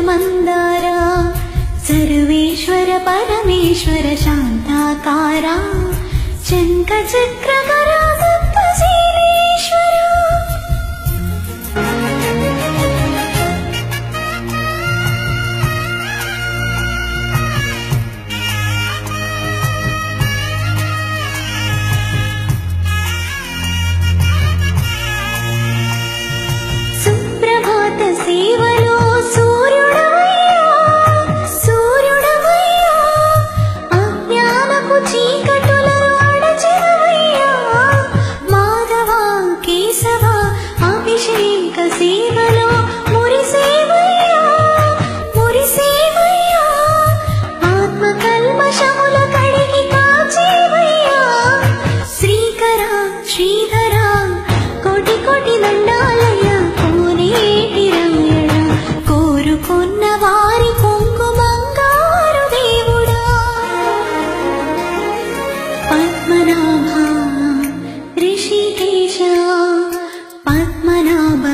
మందారా సర్వేశ్వర పరమేశ్వర శాంతాకారా శంఖ చక్రకరా సప్తశీలేశ్వర సుప్రభాత సేవలో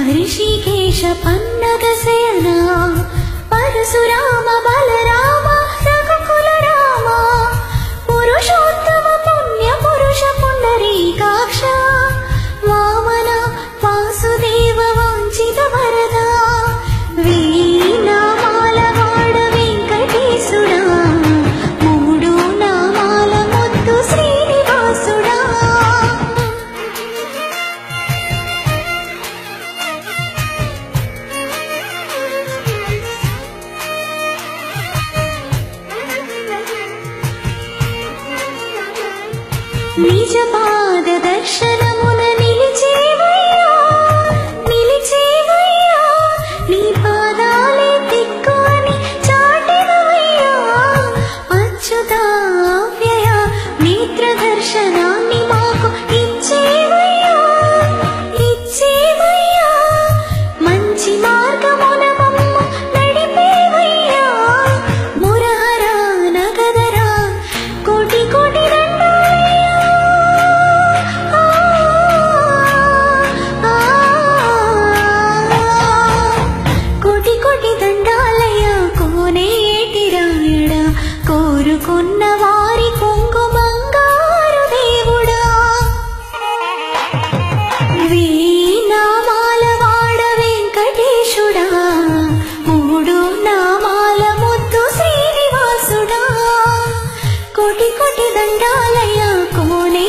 ऋषिकेश पन्नगशयना परशुराम बलराम रघुकुल राम पुरुषोत्तम पुण्य पुरुष पुंडरीकाक्ष वामन वासुदेव वांछित वरदा वीणामाल वाड वेंकटेशुडा मूडु नामाल मुद्दु श्रीनिवासुडा నిజ పాద దర్శనమున నిలిచేవయ్యా నిలిచేవయ్యా నీ పాదాలే దిక్కు అని చాటెదవయ్యా అచ్యుతావ్యయ నేత్ర దర్శనాన్ని మాకు ఇచ్చేవయ్యా ఇచ్చేవయ్యా మంచి మార్గమున మమ్ము నడిపేవయ్యా మురహర నగదర కోటి కోటి కోరుకున్న వారి కొంగు బంగారు దేవుడా వీణామాల వాడ వెంకటేశుడా మూడు నామాల ముద్దు శ్రీనివాసుడా కోటి కోటి దండాలయ కోనే